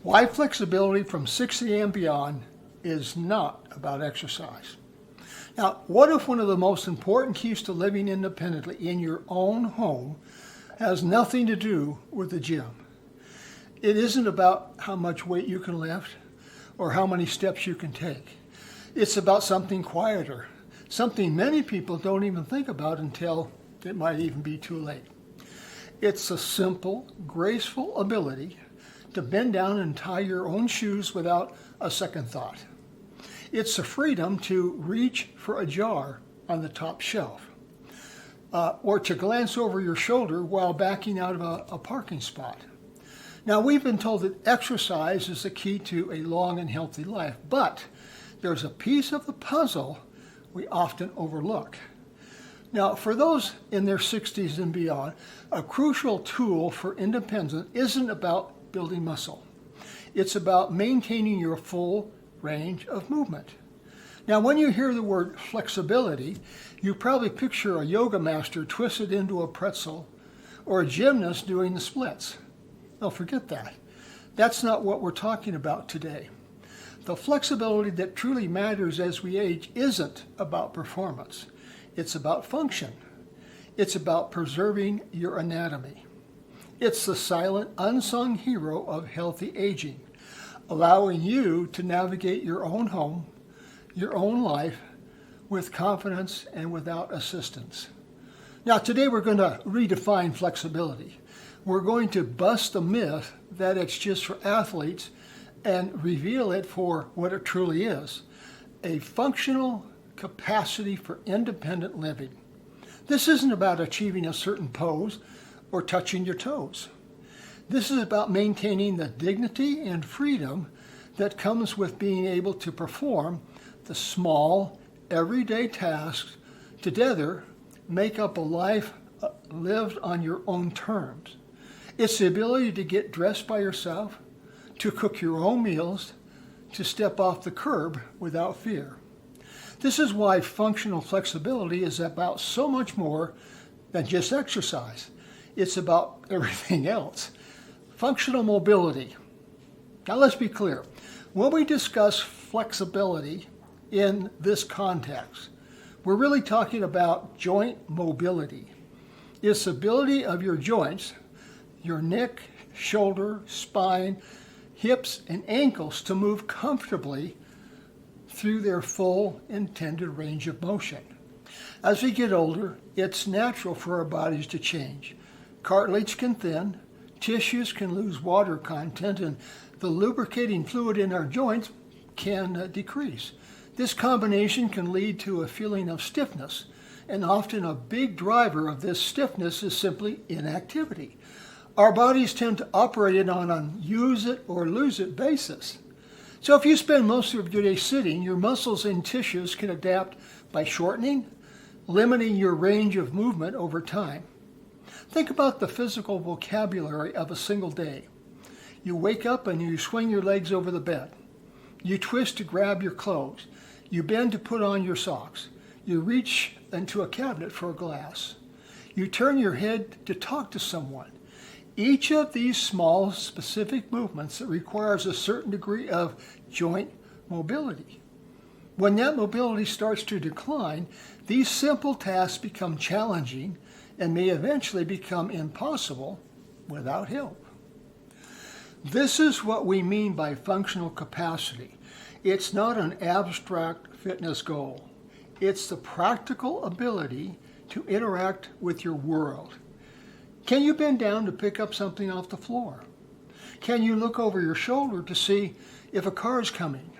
Why flexibility from 60 and beyond is not about exercise. Now, what if one of the most important keys to living independently in your own home has nothing to do with the gym? It isn't about how much weight you can lift or how many steps you can take. It's about something quieter, something many people don't even think about until it might even be too late. It's a simple, graceful ability to bend down and tie your own shoes without a second thought. It's the freedom to reach for a jar on the top shelf, or to glance over your shoulder while backing out of a parking spot. Now, we've been told that exercise is the key to a long and healthy life, but there's a piece of the puzzle we often overlook. Now, for those in their 60s and beyond, a crucial tool for independence isn't about building muscle. It's about maintaining your full range of movement. Now, when you hear the word flexibility, you probably picture a yoga master twisted into a pretzel or a gymnast doing the splits. No, forget that. That's not what we're talking about today. The flexibility that truly matters as we age isn't about performance. It's about function. It's about preserving your anatomy. It's the silent, unsung hero of healthy aging, allowing you to navigate your own home, your own life, with confidence and without assistance. Now, today we're going to redefine flexibility. We're going to bust the myth that it's just for athletes and reveal it for what it truly is, a functional capacity for independent living. This isn't about achieving a certain pose or touching your toes. This is about maintaining the dignity and freedom that comes with being able to perform the small, everyday tasks together make up a life lived on your own terms. It's the ability to get dressed by yourself, to cook your own meals, to step off the curb without fear. This is why functional flexibility is about so much more than just exercise. It's about everything else. Functional mobility. Now let's be clear. When we discuss flexibility in this context, we're really talking about joint mobility. It's the ability of your joints, your neck, shoulder, spine, hips, and ankles to move comfortably through their full intended range of motion. As we get older, it's natural for our bodies to change. Cartilage can thin, tissues can lose water content, and the lubricating fluid in our joints can decrease. This combination can lead to a feeling of stiffness, and often a big driver of this stiffness is simply inactivity. Our bodies tend to operate on an use it or lose it basis. So if you spend most of your day sitting, your muscles and tissues can adapt by shortening, limiting your range of movement over time. Think about the physical vocabulary of a single day. You wake up and you swing your legs over the bed. You twist to grab your clothes. You bend to put on your socks. You reach into a cabinet for a glass. You turn your head to talk to someone. Each of these small, specific movements requires a certain degree of joint mobility. When that mobility starts to decline, these simple tasks become challenging and may eventually become impossible without help. This is what we mean by functional capacity. It's not an abstract fitness goal. It's the practical ability to interact with your world. Can you bend down to pick up something off the floor? Can you look over your shoulder to see if a car is coming?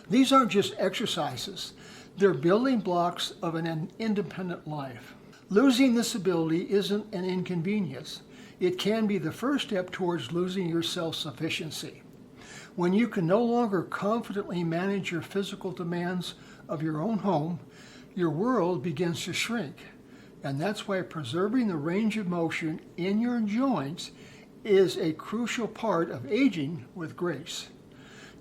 These aren't just exercises. They're building blocks of an independent life. Losing this ability isn't an inconvenience. It can be the first step towards losing your self-sufficiency. When you can no longer confidently manage your physical demands of your own home, your world begins to shrink. And that's why preserving the range of motion in your joints is a crucial part of aging with grace.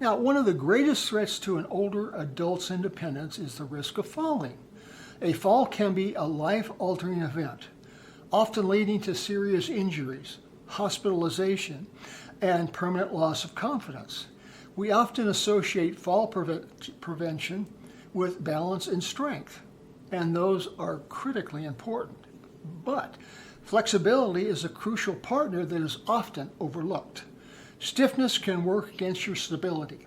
Now, one of the greatest threats to an older adult's independence is the risk of falling. A fall can be a life-altering event, often leading to serious injuries, hospitalization, and permanent loss of confidence. We often associate fall prevention with balance and strength, and those are critically important. But flexibility is a crucial partner that is often overlooked. Stiffness can work against your stability.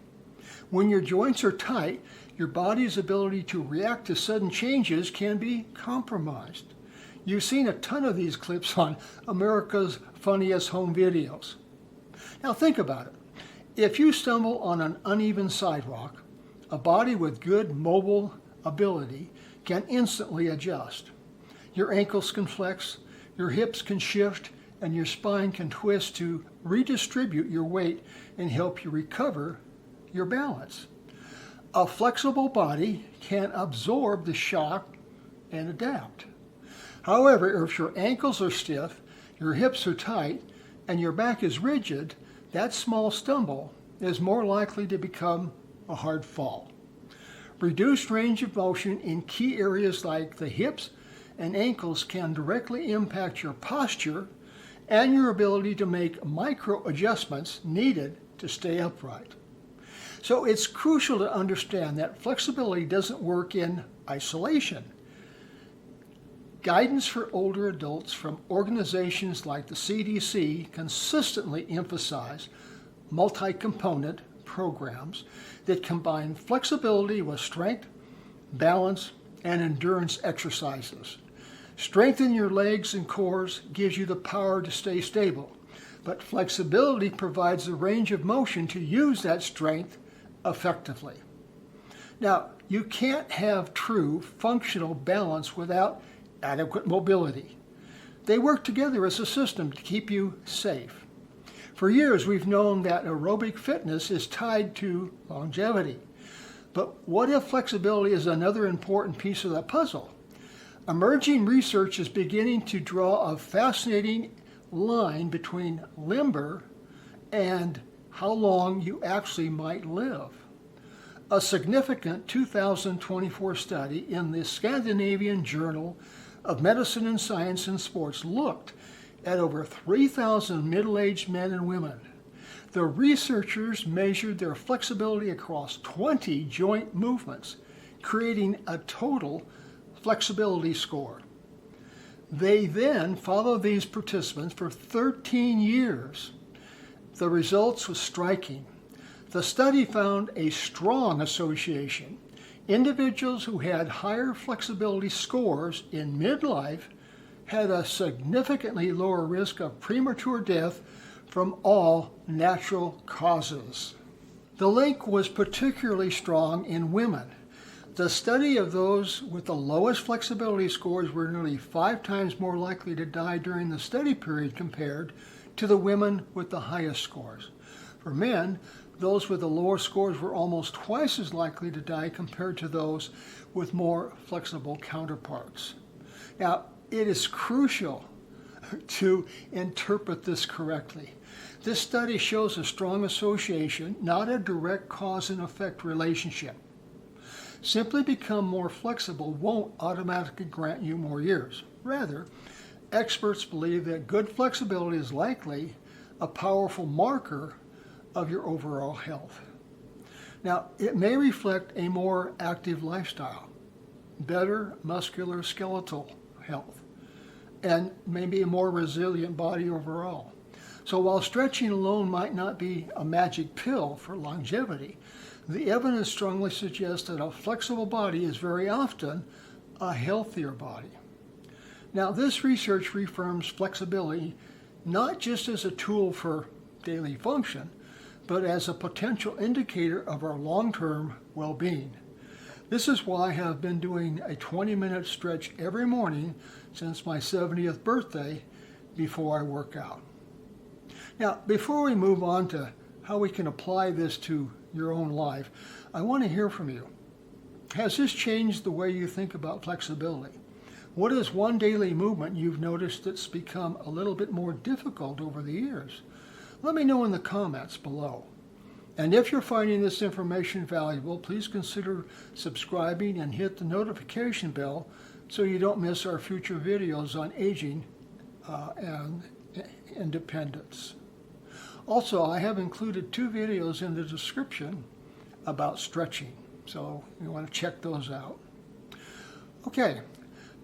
When your joints are tight, your body's ability to react to sudden changes can be compromised. You've seen a ton of these clips on America's Funniest Home Videos. Now think about it. If you stumble on an uneven sidewalk, a body with good mobile ability can instantly adjust. Your ankles can flex, your hips can shift, and your spine can twist to redistribute your weight and help you recover your balance. A flexible body can absorb the shock and adapt. However, if your ankles are stiff, your hips are tight, and your back is rigid, that small stumble is more likely to become a hard fall. Reduced range of motion in key areas like the hips and ankles can directly impact your posture and your ability to make micro adjustments needed to stay upright. So it's crucial to understand that flexibility doesn't work in isolation. Guidance for older adults from organizations like the CDC consistently emphasize multi-component programs that combine flexibility with strength, balance, and endurance exercises. Strengthen your legs and cores gives you the power to stay stable, but flexibility provides the range of motion to use that strength effectively. Now, you can't have true functional balance without adequate mobility. They work together as a system to keep you safe. For years, we've known that aerobic fitness is tied to longevity. But what if flexibility is another important piece of the puzzle? Emerging research is beginning to draw a fascinating line between limber and how long you actually might live. A significant 2024 study in the Scandinavian Journal of Medicine and Science and Sports looked at over 3,000 middle-aged men and women. The researchers measured their flexibility across 20 joint movements, creating a total flexibility score. They then followed these participants for 13 years. The results was striking. The study found a strong association. Individuals who had higher flexibility scores in midlife had a significantly lower risk of premature death from all natural causes. The link was particularly strong in women. The study of those with the lowest flexibility scores were nearly 5 times more likely to die during the study period compared to the women with the highest scores. For men, those with the lower scores were almost twice as likely to die compared to those with more flexible counterparts. Now, it is crucial to interpret this correctly. This study shows a strong association, not a direct cause and effect relationship. Simply become more flexible won't automatically grant you more years. Rather, experts believe that good flexibility is likely a powerful marker of your overall health. Now, it may reflect a more active lifestyle, better musculoskeletal health, and maybe a more resilient body overall. So while stretching alone might not be a magic pill for longevity, the evidence strongly suggests that a flexible body is very often a healthier body. Now, this research reaffirms flexibility not just as a tool for daily function, but as a potential indicator of our long-term well-being. This is why I have been doing a 20-minute stretch every morning since my 70th birthday before I work out. Now, before we move on to how we can apply this to your own life, I want to hear from you. Has this changed the way you think about flexibility? What is one daily movement you've noticed that's become a little bit more difficult over the years? Let me know in the comments below. And if you're finding this information valuable, please consider subscribing and hit the notification bell so you don't miss our future videos on aging and independence. Also, I have included 2 videos in the description about stretching, so you want to check those out. Okay,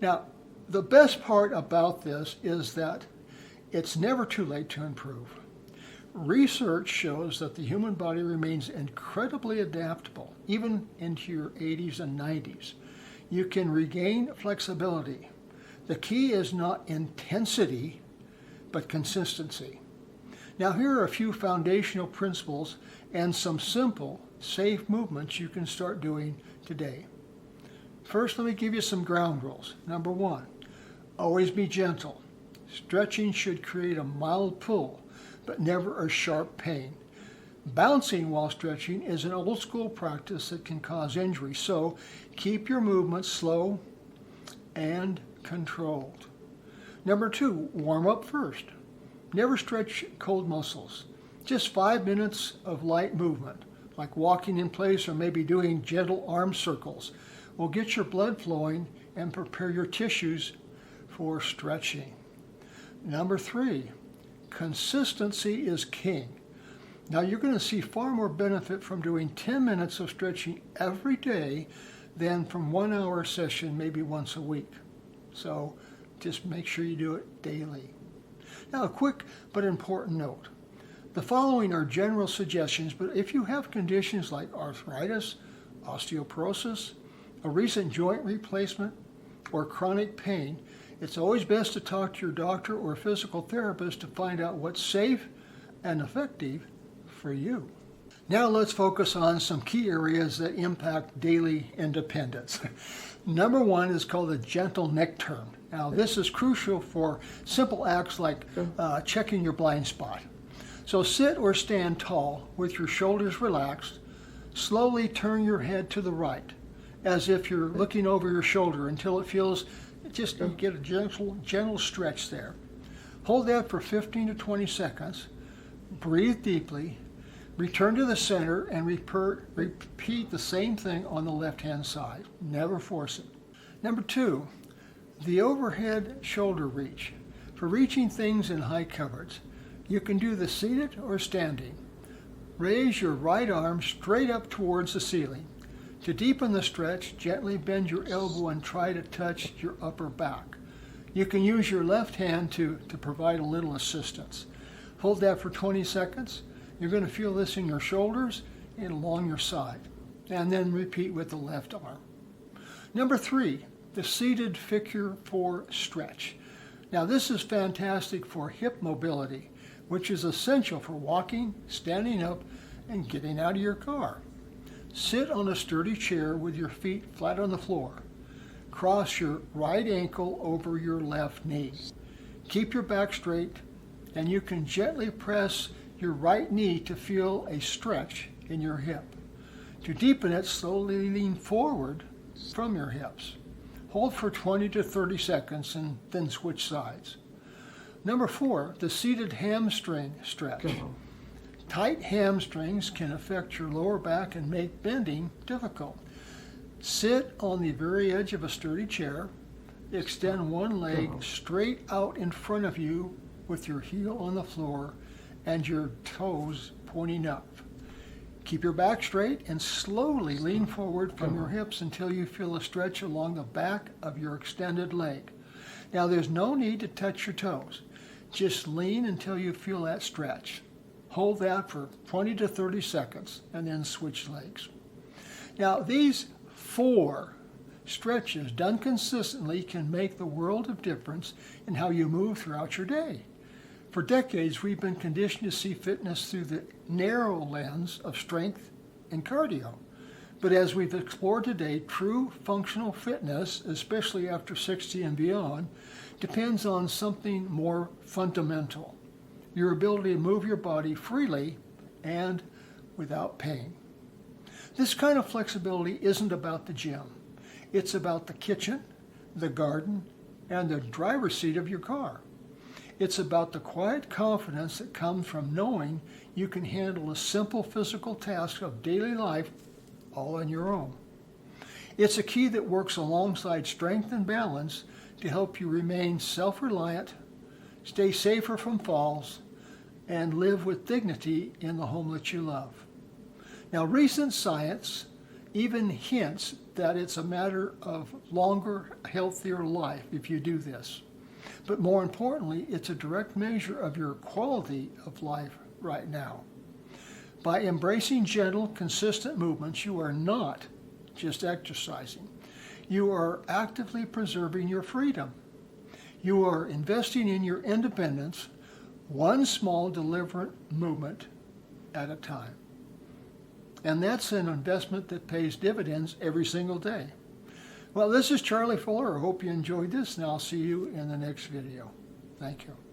now the best part about this is that it's never too late to improve. Research shows that the human body remains incredibly adaptable, even into your 80s and 90s. You can regain flexibility. The key is not intensity, but consistency. Now, here are a few foundational principles and some simple, safe movements you can start doing today. First, let me give you some ground rules. Number 1, always be gentle. Stretching should create a mild pull, but never a sharp pain. Bouncing while stretching is an old school practice that can cause injury, so keep your movements slow and controlled. Number 2, warm up first. Never stretch cold muscles. Just 5 minutes of light movement, like walking in place or maybe doing gentle arm circles, will get your blood flowing and prepare your tissues for stretching. Number 3, consistency is king. Now you're going to see far more benefit from doing 10 minutes of stretching every day than from 1 hour session maybe once a week. So just make sure you do it daily. Now a quick but important note. The following are general suggestions, but if you have conditions like arthritis, osteoporosis, a recent joint replacement, or chronic pain, it's always best to talk to your doctor or physical therapist to find out what's safe and effective for you. Now let's focus on some key areas that impact daily independence. Number 1 is called the gentle neck turn. Now this is crucial for simple acts like checking your blind spot. So sit or stand tall with your shoulders relaxed. Slowly turn your head to the right, as if you're looking over your shoulder until it feels, just you get a gentle stretch there. Hold that for 15 to 20 seconds. Breathe deeply. Return to the center and repeat the same thing on the left-hand side. Never force it. Number 2, the overhead shoulder reach. For reaching things in high cupboards, you can do the seated or standing. Raise your right arm straight up towards the ceiling. To deepen the stretch, gently bend your elbow and try to touch your upper back. You can use your left hand to provide a little assistance. Hold that for 20 seconds. You're going to feel this in your shoulders and along your side. And then repeat with the left arm. Number 3, the seated figure 4 stretch. Now this is fantastic for hip mobility, which is essential for walking, standing up, and getting out of your car. Sit on a sturdy chair with your feet flat on the floor. Cross your right ankle over your left knee. Keep your back straight, and you can gently press your right knee to feel a stretch in your hip. To deepen it, slowly lean forward from your hips. Hold for 20 to 30 seconds and then switch sides. Number 4, the seated hamstring stretch. Tight hamstrings can affect your lower back and make bending difficult. Sit on the very edge of a sturdy chair. Extend one leg straight out in front of you with your heel on the floor and your toes pointing up. Keep your back straight and slowly lean forward from your hips until you feel a stretch along the back of your extended leg. Now there's no need to touch your toes. Just lean until you feel that stretch. Hold that for 20 to 30 seconds and then switch legs. Now these 4 stretches done consistently can make the world of difference in how you move throughout your day. For decades, we've been conditioned to see fitness through the narrow lens of strength and cardio. But as we've explored today, true functional fitness, especially after 60 and beyond, depends on something more fundamental: your ability to move your body freely and without pain. This kind of flexibility isn't about the gym. It's about the kitchen, the garden, and the driver's seat of your car. It's about the quiet confidence that comes from knowing you can handle a simple physical task of daily life all on your own. It's a key that works alongside strength and balance to help you remain self-reliant, stay safer from falls, and live with dignity in the home that you love. Now, recent science even hints that it's a matter of longer, healthier life if you do this. But more importantly, it's a direct measure of your quality of life right now. By embracing gentle, consistent movements, you are not just exercising. You are actively preserving your freedom. You are investing in your independence, one small deliberate movement at a time. And that's an investment that pays dividends every single day. Well, this is Charlie Fuller. I hope you enjoyed this, and I'll see you in the next video. Thank you.